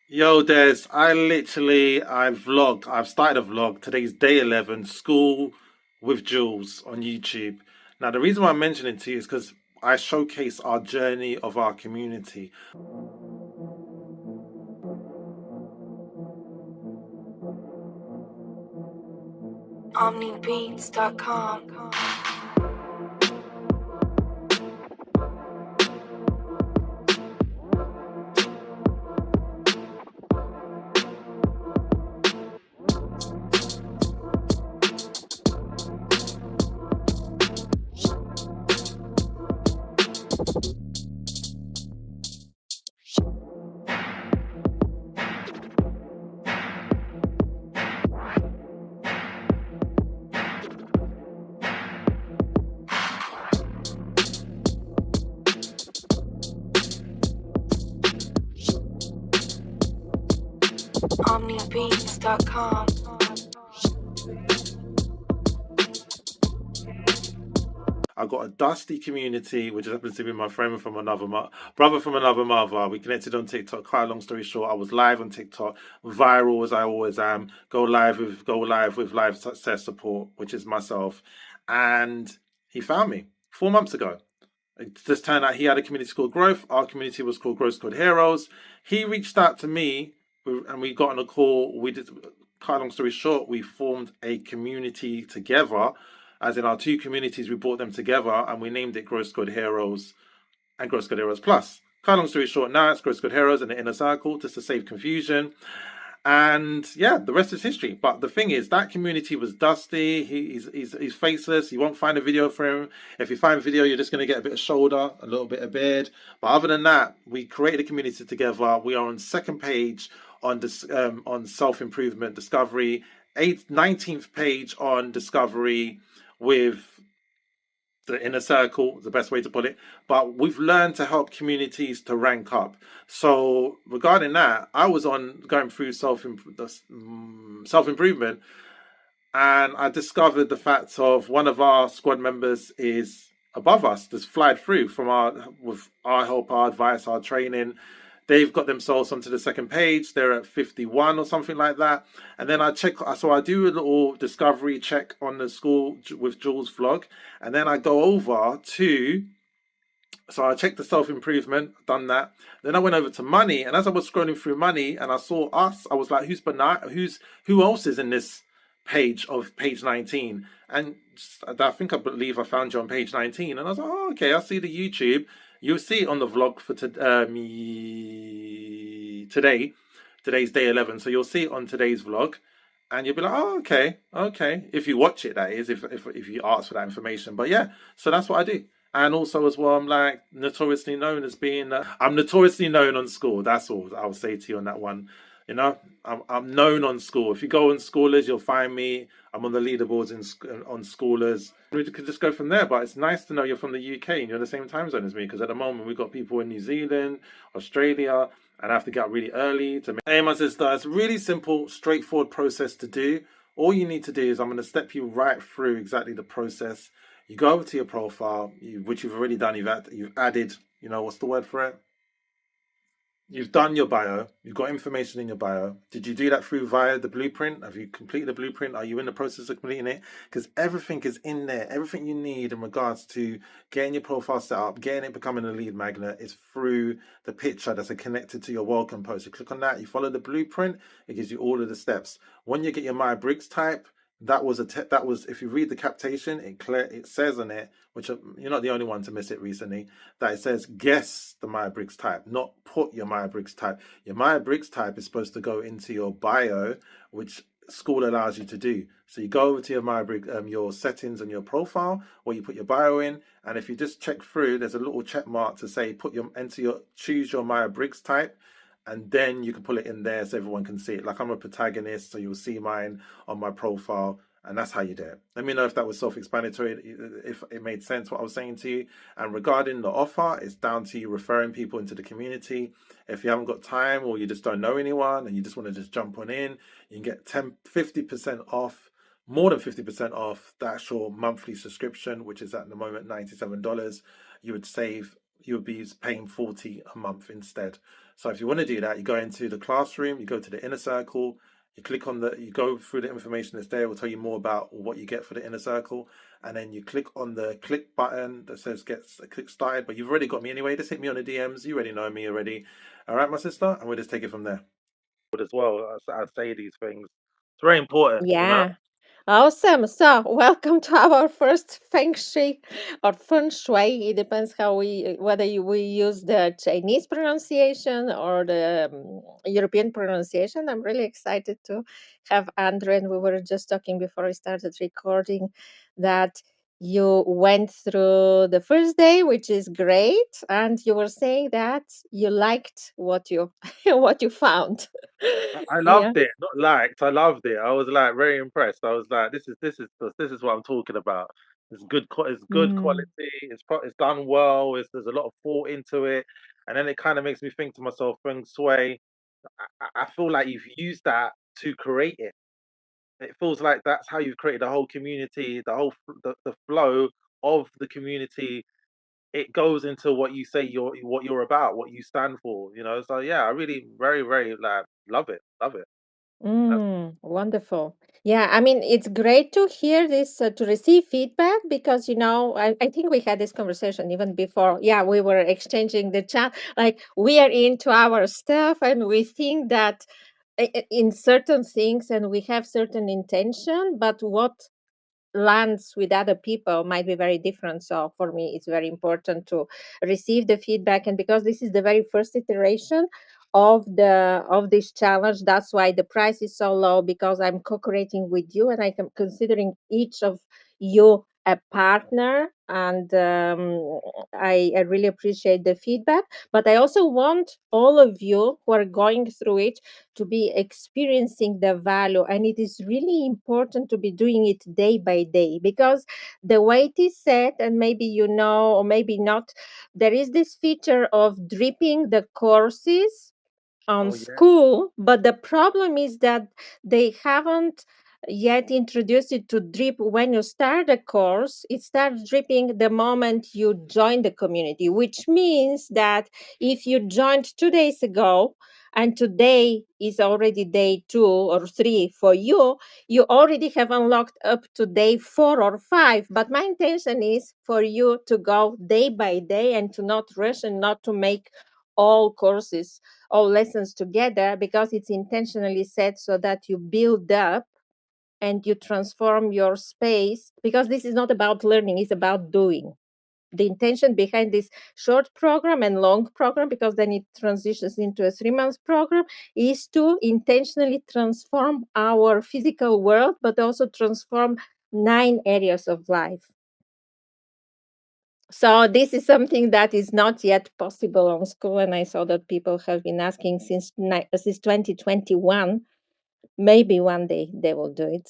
Yo, Des, I've started a vlog. Today's day 11, school with Jules on YouTube. Now, the reason why I'm mentioning it to you is because I showcase our journey of our community. OmniBeats.com. OmniBeats.com. I've got a dusty community, which happens to be my friend from another brother from another mother. We connected on TikTok. Quite a long story short, I was live on TikTok, viral as I always am. Go live with live success support, which is myself, and he found me 4 months ago. It just turned out he had a community called Growth. Our community was called Growth Squad Heroes. He reached out to me and we got on a call. We did, cut a long story short, we formed a community together. As in our two communities, we brought them together and we named it Growth Squad Heroes and Growth Squad Heroes Plus. Cut a long story short, now it's Growth Squad Heroes and the Inner Circle, just to save confusion. And yeah, the rest is history. But the thing is, that community was dusty. He's faceless. You won't find a video for him. If you find a video, you're just going to get a bit of shoulder, a little bit of beard. But other than that, we created a community together. We are on second page on self improvement discovery, 19th page on discovery with the inner circle, the best way to put it. But we've learned to help communities to rank up. So regarding that, I was on going through self improvement, and I discovered the fact of one of our squad members is above us, just flied through from our with our help, our advice, our training. They've got themselves onto the second page. They're at 51 or something like that. And then I check, so I do a little discovery check on the School with Jules vlog. And then I go over to, so I checked the self improvement, done that. Then I went over to money. And as I was scrolling through money and I saw us, I was like, who else is in this page of page 19? And I believe I found you on page 19. And I was like, oh, okay, I see the YouTube. You'll see it on the vlog for today. Today's day 11. So you'll see it on today's vlog. And you'll be like, oh, okay, okay. If you watch it, that is, if you ask for that information. But yeah, so that's what I do. And also as well, I'm like notoriously known as being, I'm notoriously known on School. That's all I'll say to you on that one. You know, I'm known on School. If you go on Schoolers, you'll find me. I'm on the leaderboards on Schoolers. We could just go from there. But it's nice to know you're from the UK and you're in the same time zone as me, because at the moment we've got people in New Zealand, Australia, and I have to get up really early to make. Hey, my sister, it's a really simple, straightforward process to do. All you need to do is I'm going to step you right through exactly the process. You go over to your profile, which you've already done. You've added, what's the word for it? You've done your bio. You've got information in your bio. Did you do that through via the blueprint? Have you completed the blueprint? Are you in the process of completing it? Because everything is in there. Everything you need in regards to getting your profile set up, getting it becoming a lead magnet is through the picture that's connected to your welcome post. You click on that, you follow the blueprint, it gives you all of the steps. When you get your My Briggs type, that was if you read the captation, it says on it, which you're not the only one to miss it recently, that it says guess the Myers-Briggs type, not put your Myers-Briggs type. Your Myers-Briggs type is supposed to go into your bio, which School allows you to do. So you go over to your Myers-Briggs, your settings and your profile, where you put your bio in, and if you just check through, there's a little check mark to say choose your Myers-Briggs type, and then you can pull it in there so everyone can see it. Like I'm a protagonist, so you'll see mine on my profile, and that's how you do it. Let me know if that was self-explanatory, if it made sense what I was saying to you. And regarding the offer, it's down to you referring people into the community. If you haven't got time or you just don't know anyone and you just want to just jump on in, you can get 50% off, more than 50% off the actual monthly subscription, which is at the moment $97. You would be paying $40 a month instead. So if you want to do that, you go into the classroom, you go to the inner circle, you go through the information that's there. It will tell you more about what you get for the inner circle, and then you click on the click button that says click started. But you've already got me anyway. Just hit me on the DMs. You already know me already. All right, my sister, and we'll just take it from there. As well, I say these things. It's very important, you know. Yeah. Awesome. So, welcome to our first feng shui or feng shui. It depends how we use the Chinese pronunciation or the European pronunciation. I'm really excited to have Andrew, and we were just talking before we started recording that you went through the first day, which is great, and you were saying that you liked what you what you found. I Yeah. loved it, not liked. I loved it. I was like very impressed. I was like, this is what I'm talking about. It's good Mm. quality. It's done well. There's a lot of thought into it, and then it kind of makes me think to myself, feng shui. I feel like you've used that to create it. It feels like that's how you've created the whole community, the flow of the community. It goes into what you say what you're about, what you stand for. So yeah, I really very very like love it, love it. Wonderful. Yeah, I mean, it's great to hear this, to receive feedback because, I think we had this conversation even before. Yeah, we were exchanging the chat. Like, we are into our stuff and we think that in certain things and we have certain intention, but what lands with other people might be very different. So for me, it's very important to receive the feedback. And because this is the very first iteration of this challenge, that's why the price is so low, because I'm co-creating with you and I'm considering each of you a partner. And I really appreciate the feedback. But I also want all of you who are going through it to be experiencing the value, and it is really important to be doing it day by day, because the way it is said, and maybe you know or maybe not, there is this feature of dripping the courses on Oh yeah. Skool, but the problem is that they haven't yet introduced it to drip when you start a course. It starts dripping the moment you join the community, which means that if you joined 2 days ago and today is already day 2 or 3 for you, you already have unlocked up to day 4 or 5. But my intention is for you to go day by day and to not rush and not to make all courses, all lessons together, because it's intentionally set so that you build up and you transform your space, because this is not about learning, it's about doing. The intention behind this short program and long program, because then it transitions into a 3 month program, is to intentionally transform our physical world, but also transform 9 areas of life. So this is something that is not yet possible on School, and I saw that people have been asking since 2021. Maybe one day they will do it.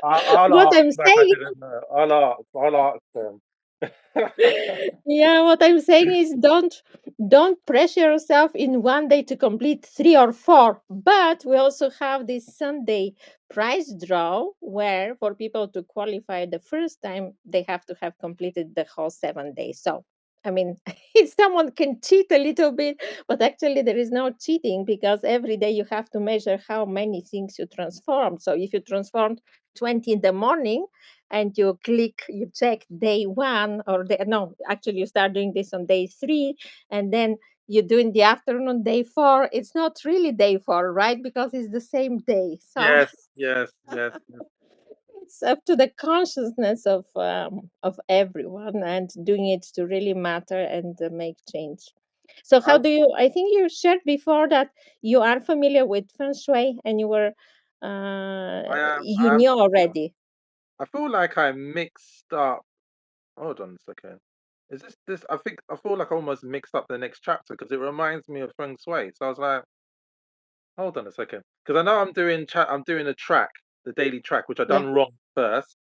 I'll What ask I'm like I saying didn't know. I'll ask them. Yeah, what I'm saying is don't pressure yourself in one day to complete 3 or 4. But we also have this Sunday prize draw where for people to qualify the first time they have to have completed the whole 7 days. So I mean, someone can cheat a little bit, but actually there is no cheating, because every day you have to measure how many things you transformed. So if you transformed 20 in the morning, and you check day 1, or no, actually you start doing this on day 3, and then you do in the afternoon day 4. It's not really day 4, right? Because it's the same day. So Yes, yes, yes, yes. it's up to the consciousness of everyone, and doing it to really matter and make change. So how I do you? I think you shared before that you are familiar with feng shui, and I am. you knew already. I feel like I mixed up. Hold on a second. Is this? I feel like I almost mixed up the next chapter because it reminds me of feng shui. So I was like, hold on a second, because I know I'm doing a track, the daily track, which I Yeah. done wrong first,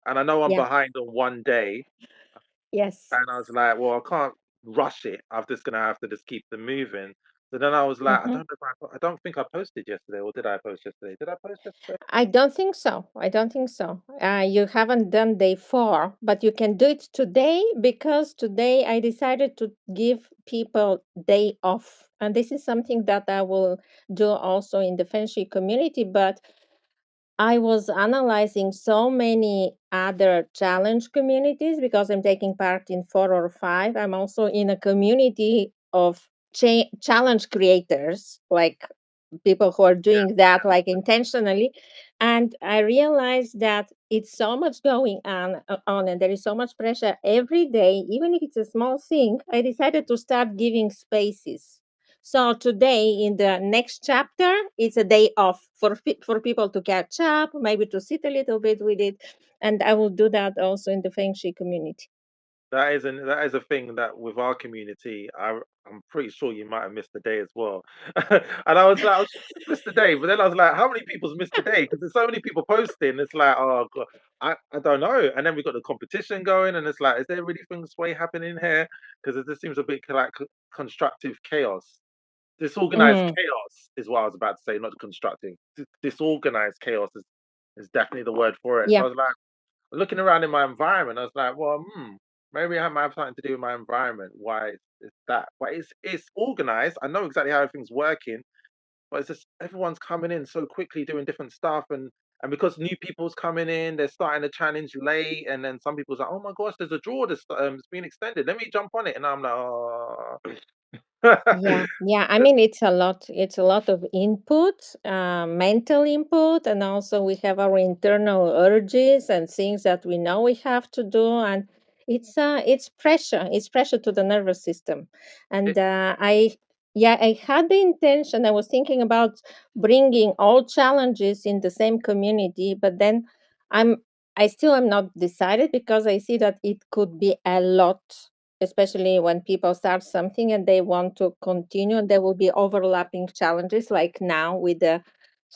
and I know I'm Yeah. behind on one day, Yes. and I was like, well, I can't rush it. I'm just gonna have to just keep them moving. So then I was like, I Mhm. don't know if I don't think I posted yesterday, or did I post yesterday? Did I post yesterday? I don't think so. I don't think so. You haven't done day 4, but you can do it today because today I decided to give people day off. And this is something that I will do also in the Feng Shui community. But I was analyzing so many other challenge communities because I'm taking part in 4 or 5. I'm also in a community of challenge creators, like people who are doing that like intentionally. And I realized that it's so much going on, and there is so much pressure every day, even if it's a small thing. I decided to start giving spaces. So today, in the next chapter, it's a day off for people to catch up, maybe to sit a little bit with it, and I will do that also in the Feng Shui community. That is a thing that with our community, I'm pretty sure you might have missed the day as well. And I was just missed the day, but then I was like, how many people's missed the day? Because there's so many people posting. It's like, oh god, I don't know. And then we got the competition going, and it's like, is there really things way happening here? Because it just seems a bit like constructive chaos. Disorganized Mm, chaos is what I was about to say, not constructive. Disorganized chaos is definitely the word for it. So I yeah, was like looking around in my environment, I was like, well, maybe I might have something to do with my environment. Why it's that? But it's organized. I know exactly how everything's working, but it's just everyone's coming in so quickly doing different stuff, and because new people's coming in, they're starting the challenge late, and then some people's like, oh my gosh, there's a draw that's it's been extended. Let me jump on it, and I'm like, oh. yeah, yeah. I mean, it's a lot. It's a lot of input, mental input, and also we have our internal urges and things that we know we have to do, and it's pressure. It's pressure to the nervous system, and yeah, I had the intention. I was thinking about bringing all challenges in the same community, but then I'm I still am not decided because I see that it could be a lot, especially when people start something and they want to continue, and there will be overlapping challenges like now with the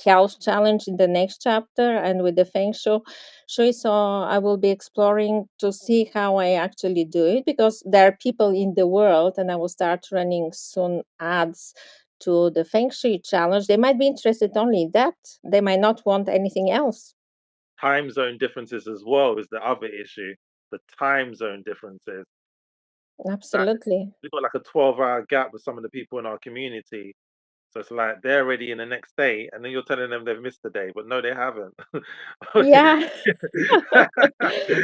health challenge in the next chapter and with the feng shui. So I will be exploring to see how I actually do it, because there are people in the world, and I will start running soon ads to the feng shui challenge. They might be interested only in that, they might not want anything else. Time zone differences as well is the other issue. The time zone differences. That Absolutely. we've got like a 12-hour gap with some of the people in our community. So it's like they're already in the next day, and then you're telling them they've missed the day, but no, they haven't. Yeah.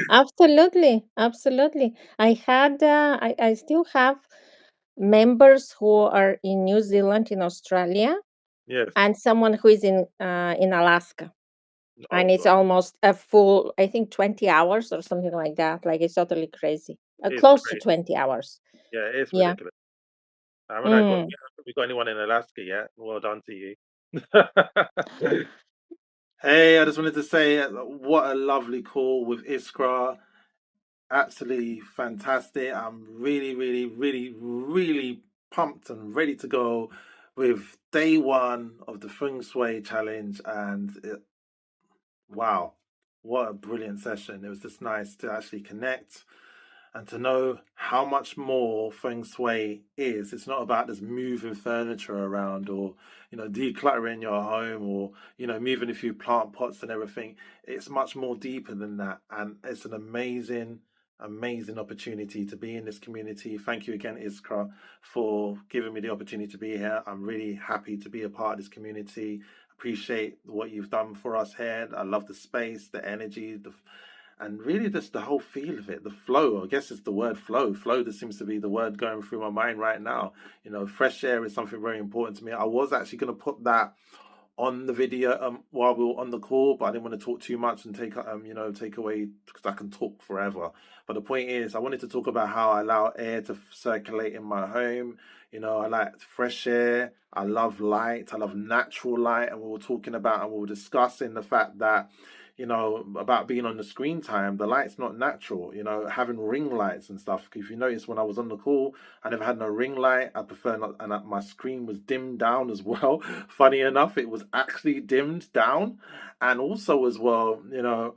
Absolutely, absolutely. I still have members who are in New Zealand, in Australia, Yes. and someone who is in Alaska. And Oh it's God, almost a full, I think, 20 hours or something like that. Like it's totally crazy. it's Close to crazy. 20 hours. Yeah, it's Yeah. ridiculous. I haven't I got Mm. we got anyone in Alaska yet. Well done to you. Hey, I just wanted to say what a lovely call with Iskra. Absolutely fantastic. I'm really, really, really, really pumped and ready to go with day one of the Feng Shui challenge. And wow, what a brilliant session. It was just nice to actually connect and to know how much more feng shui is. It's not about just moving furniture around or, decluttering your home or, moving a few plant pots and everything. It's much more deeper than that. And it's an amazing, amazing opportunity to be in this community. Thank you again, Iskra, for giving me the opportunity to be here. I'm really happy to be a part of this community. Appreciate what you've done for us here. I love the space, the energy, and really just the whole feel of it, the flow. I guess it's the word flow. Flow just seems to be the word going through my mind right now. Fresh air is something very important to me. I was actually going to put that on the video while we were on the call, but I didn't want to talk too much and take away, because I can talk forever. But the point is, I wanted to talk about how I allow air to circulate in my home. I like fresh air. I love light. I love natural light. And we were talking about and we were discussing the fact that about being on the screen time, the light's not natural, having ring lights and stuff. If you notice, when I was on the call, I never had no ring light. I prefer not, and my screen was dimmed down as well. Funny enough, it was actually dimmed down. And also, as well,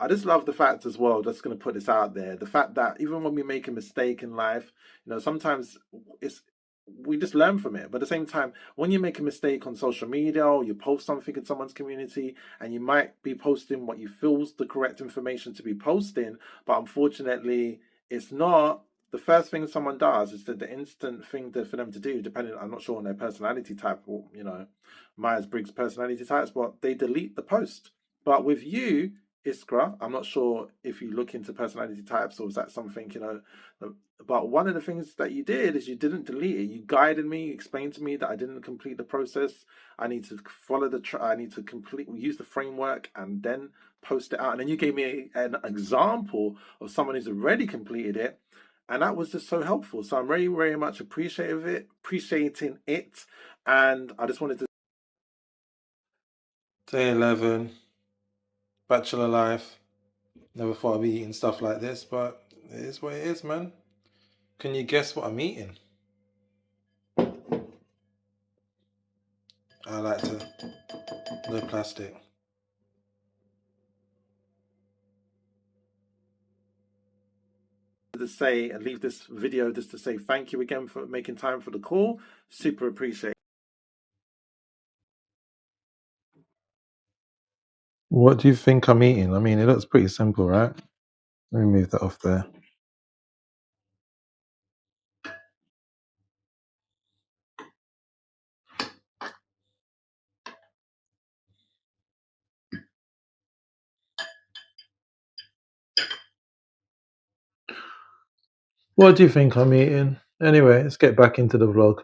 I just love the fact as well, just going to put this out there, the fact that even when we make a mistake in life, sometimes it's we just learn from it. But at the same time, when you make a mistake on social media or you post something in someone's community and you might be posting what you feel is the correct information to be posting, but unfortunately it's not, the first thing someone does is that the instant thing for them to do, depending, I'm not sure on their personality type or, Myers-Briggs personality types, but they delete the post. But with you, Iskra, I'm not sure if you look into personality types or is that something, but one of the things that you did is you didn't delete it. You guided me, you explained to me that I didn't complete the process. I need to follow I need to use the framework and then post it out. And then you gave me an example of someone who's already completed it. And that was just so helpful. So I'm very, very much appreciating it. And I just wanted to. Day 11, bachelor life. Never thought I'd be eating stuff like this, but it is what it is, man. Can you guess what I'm eating? I like to. No plastic. To say and leave this video just to say thank you again for making time for the call. Super appreciate it. What do you think I'm eating? I mean, it looks pretty simple, right? Let me move that off there. What do you think I'm eating? Anyway, let's get back into the vlog.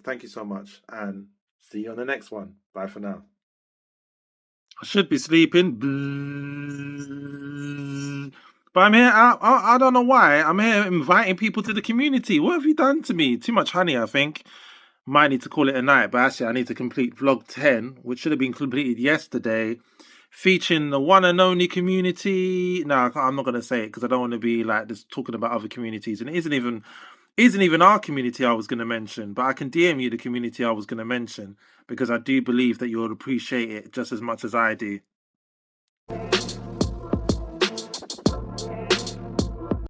Thank you so much and see you on the next one. Bye for now. I should be sleeping, but I'm here. I don't know why. I'm here inviting people to the community. What have you done to me? Too much honey, I think. Might need to call it a night, but actually I need to complete vlog 10, which should have been completed yesterday, featuring the one and only community. No, I'm not going to say it because I don't want to be like just talking about other communities, and it isn't even our community I was going to mention, but I can DM you the community I was going to mention because I do believe that you'll appreciate it just as much as I do.